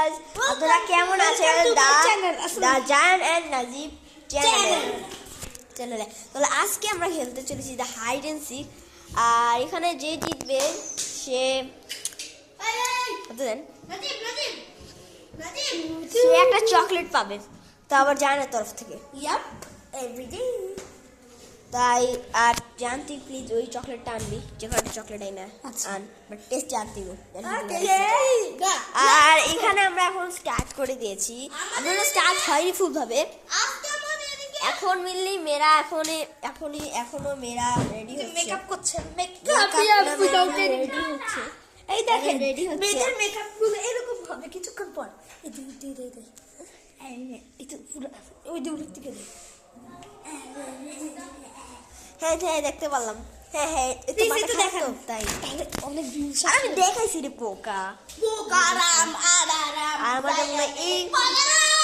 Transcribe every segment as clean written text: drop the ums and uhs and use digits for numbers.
Guys, আপনারা কেমন আছেন? দা জায়ান এন্ড নাজিব চ্যানেলে। তাহলে আজকে আমরা খেলতে চলেছি দ্য হাইড এন্ড সিক। আর এখানে যে জিতবে সে একটা চকলেট পাবে, তো আবার জায়ানের তরফ থেকে। তাই আর জানতি প্লিজ ওই চকলেটটা আনবি, যে কটা চকলেট আই না আন, বাট টেস্ট জানতি। আর এখানে আমরা এখন স্টার্ট করে দিয়েছি, আপনারা স্টার্ট হয়নি ফুল ভাবে। এখন মিললি মেরা এখনো মেরা রেডি হচ্ছে, মেকআপ করছে, রেডি হচ্ছে। এই দেখেন রেডি হচ্ছে, মেয়েদের মেকআপ গুলো এরকম হবে কিছুক্ষণ পর। এই পুরো ওই দূরের থেকে দেখ। হ্যাঁ দেখতে পারলাম। হ্যাঁ তাই অনেক ভিউজ আমি দেখাইছি রে পোকা আরাম আর আমাদের মনে হয় এই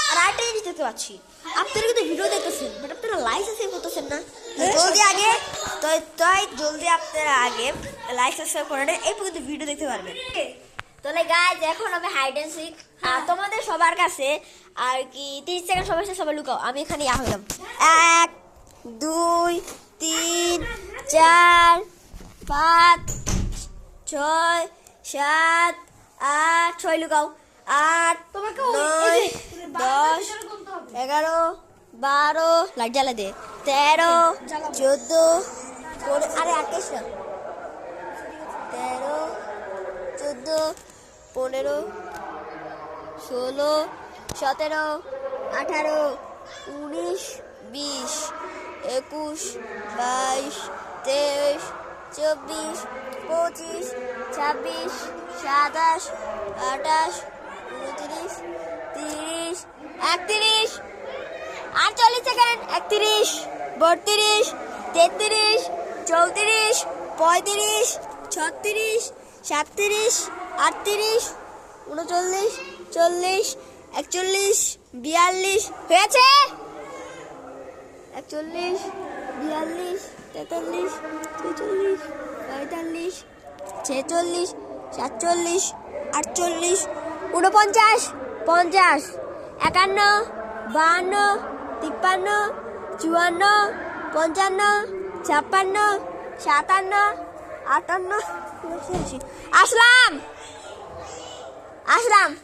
আর আরেকটা জিনিস দেখতে পাচ্ছি, আপনারা কিন্তু ভিডিও দেখতেছেন বাট আপনারা লাইক সাবস্ক্রাইব করতেছেন না। জলদি আপনারা আগে লাইক সাবস্ক্রাইব করে নেন, এই পর্যন্ত ভিডিও দেখতে পারবেন। তাহলে গাইজ এখন হবে হাইড এন্ড সিক। তোমাদের সবার কাছে আর কি 30 সেকেন্ড সবার সাথে সবাই লুকাও। আমি এখানে হলাম 1 2 3 4 5 6 7 8 6 লুকাও। 8 9 10 11 12 লাইট জ্বালা দে 13 14 আরে 28 না 13 14 15 16 17 18 19 20 21 22 23 24 25 26 27 28 29 30 31 48 সেকেন্ড 31 32 33 34 35 36 37 38 39 40 41 42 হয়েছে। 41 42 43 44 45 46 47 48 49 50 51 52 53 54 55 56 57 58 আসলাম 1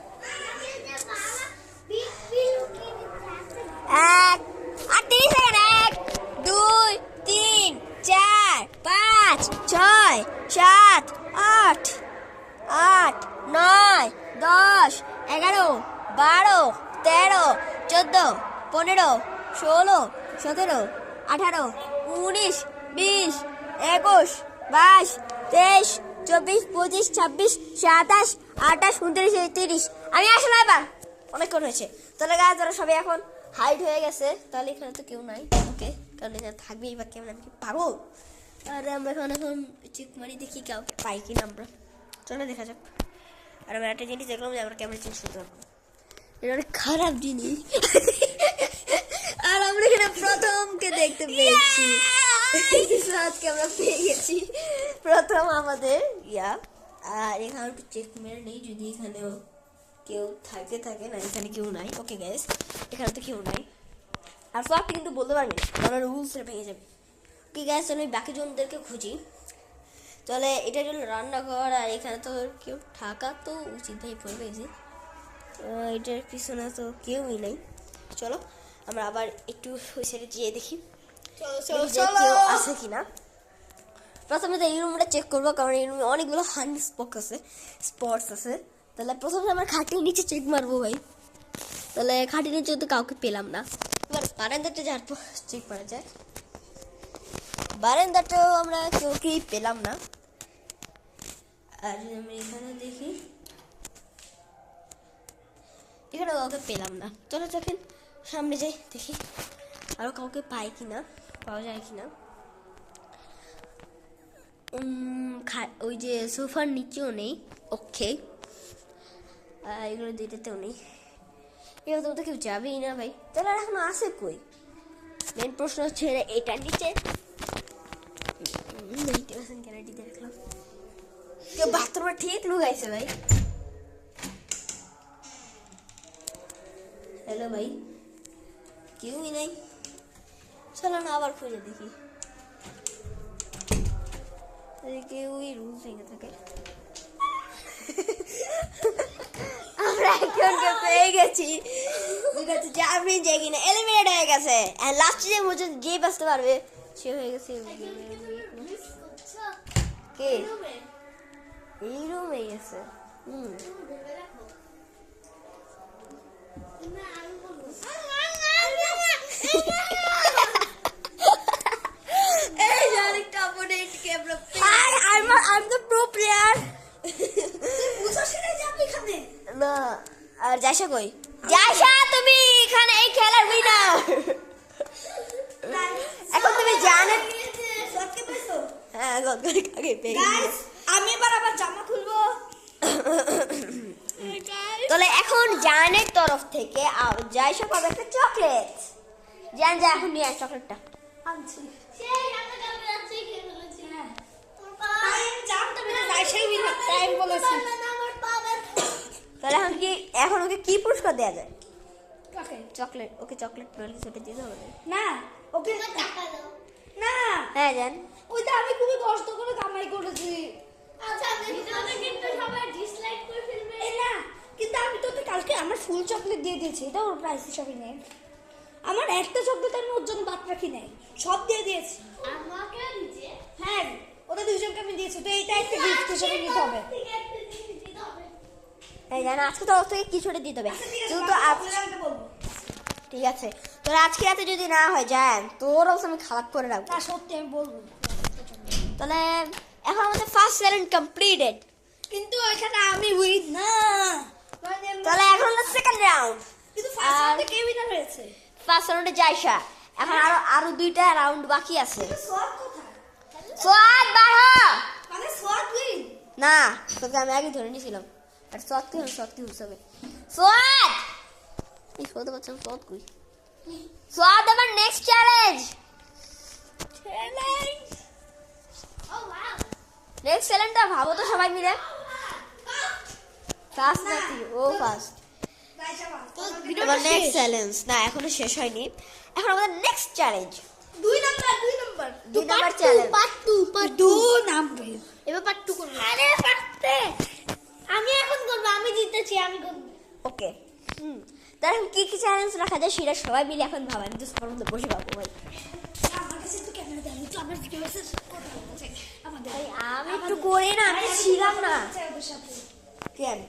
38 সেকেন্ড 1 2 3 4 5 6 7 8 9 10 11 12 13 14 15 16 17 18 19 20 21 22 23 24 25 26 27 28 29 30। আমি আসলে এবার অনেকক্ষণ হয়েছে। তাহলে গাছ যারা সবাই এখন হাইড হয়ে গেছে, তাহলে এখানে তো কেউ নাই। ওকে, কারণ এখানে থাকবেই বা কেমন, আমি কি পাবো? আর আমরা এখন চেক মারি দেখি কাউকে পাই কিনা আমরা। চলো দেখা যাক। আর আমরা একটা জিনিস দেখলাম যে আমরা ক্যামেরা চেঞ্জ করতে পারবো, এটা অনেক খারাপ জিনিস। আর আমরা এখানে প্রথমকে দেখতে পেয়েছি, আজকে আমরা পেয়ে গেছি প্রথম আমাদের ইয়া। আর এখানে একটু চেক মেরে নেই যদি এখানেও কেউ থাকে না, এখানে কেউ নাই। ওকে গাইস, এখানে তো কেউ নাই। আর ফ্লপটি কিন্তু বলতে পারবি না, কারণ রুলসটা ভেঙে যাবে। ওকে গাইস, চলো আমি বাকি জনদেরকে খুঁজি। তাহলে এটা হলো রান্নাঘর, আর এখানে তো কেউ থাকা তো উচিত ভাই, পড়ে গেছি। এটার পিছনে তো কেউই নেই। চলো আমরা আবার একটু ওই সাইডে যেয়ে দেখি কেউ আছে কিনা। প্রথমে তো এই রুমটা চেক করবো, কারণ এই রুমে অনেকগুলো স্পটস আছে। তাহলে প্রথমে আমার খাটির নিচে চেক মারবো ভাই। তাহলে খাটির নিচে তো কাউকে পেলাম না। এবার বারান্দাটা যার চেক করা যায়, বারান্দাটাও আমরা কেউকেই পেলাম না। আর আমি এখানে দেখি, এখানে কাউকে পেলাম না। চলো দেখেন সামনে যাই, দেখি আরো কাউকে পাওয়া যায় কিনা। ওই যে সোফার নিচেও নেই। ওকে, এগুলো দুইটাতেও নেই। এবার তো কেউ যাবেই না ভাই। তাহলে এখন আসে কই? মেন প্রশ্ন হচ্ছে এটার নিচে দেখলাম কেউ বাথরুমে ঠিক লুকাইছে ভাই। হ্যালো ভাই, কেউই নাই। চলো না আবার খুঁজে দেখি, যদি কেউই রুল ভেঙে থাকে। আমরা একজনকে পেয়ে গেছি, ঠিক আছে, যে আপনি যে কিনা এলিমিনেট হয়ে গেছে। আর লাস্টে যে মুঝে যে বাঁচতে পারবে সে হয়ে গেছে। কে এই রুমে গেছে? এই যে আরেকটা অপোনেন্টকে আমরা I'm the pro player. বুঝছ সেটা যে আপনি এখানে না। আর জায়সা কই? জায়সা, তুমি এখানে এই খেলার উইনার। এখন তুমি জানো সত্যি পাইছো? হ্যাঁ, গতকাল আগে পেয়ে গেছি। গাইস আমি এবার আবার জামা খুলবো। তাহলে এখন জানের তরফ থেকে জায়সা পাবে একটা চকলেট। জান যা এখন নিয়ে আয় চকলেটটা। আনছি আমি জানতাম এটা যাইছেই বিনা টাইম বলেছি। তাহলে এখন ওকে কি পুরস্কার দেওয়া যায়? কাকে? চকলেট। ওকে চকলেট নলে সেটা দিতে হবে না? না ওকে না, হ্যাঁ জান, ওইটা আমি খুবই কষ্ট করে কামাই করেছি। এই না, কিন্তু আমি তোকে কালকে আমার ফুল চকলেট দিয়ে দিয়েছি, এটা ওর প্রাইস হিসাবে নেই। আমার একটা চকলেট আমি ওর জন্য বাদ রাখি নাই, সব দিয়ে দিয়েছি। হ্যাঁ ওদের দুইজনকে আমি দিয়েছি, তো এইটা একটা গিফট হিসাবে নিতে হবে। হ্যাঁ জান, আজকে তরফ থেকে কিছুটা দিতে হবে। যেহেতু ঠিক আছে, তোর আজকে রাতে যদি না হয় জান, তোর অবস্থা আমি খারাপ করে রাখবো। না সত্যি আমি বলবো। তাহলে এখন আমাদের ফার্স্ট চ্যালেঞ্জ কমপ্লিটেড, কিন্তু এখানে আমি উইন না, তাহলে এখন হলো সেকেন্ড রাউন্ড। কিন্তু ফার্স্ট রাউন্ডে কে উইনার হয়েছে? ফার্স্ট রাউন্ডে জায়সা, এখন আরো দুইটা রাউন্ড বাকি আছে। সোয়াদ কোথায়? সোয়াদ বাড়ো। মানে সোয়াদ উইন? না, তোকে আমি আগে ধরে নিয়েছিলাম। আর সোয়াদ কি হবে? সোয়াদ এই সোয়াদ বাচ্চা সোয়াদ কই? সোয়াদ আমার নেক্সট চ্যালেঞ্জ। নেক্সট চ্যালেঞ্জটা ভাবো তো সবাই মিলে। ফার্স্ট নাকি ও ফার্স্ট? আমার নেক্সট চ্যালেঞ্জ না, এখনো শেষ হয়নি। এখন আমাদের next challenge 2 number 2 number challenge. Part 2 নাম রে। এবার পার্ট 2 করব। আরে পারতে আমি এখন করব, আমি জিতেছি, আমি করব। ওকে, তাহলে এখন কি কি চ্যালেঞ্জ রাখা যায় সেটা সবাই মিলে এখন ভাবা। আমি তো সবার মধ্যে বসে ভাবো ভাই। আমার কাছে তো ক্যামেরা দেয়, আমি তো আমার ভিডিওতে কথা বলতে চাই। আমাদের আমি একটু করে না, আমি ছিলাম না ওদের সাথে কেন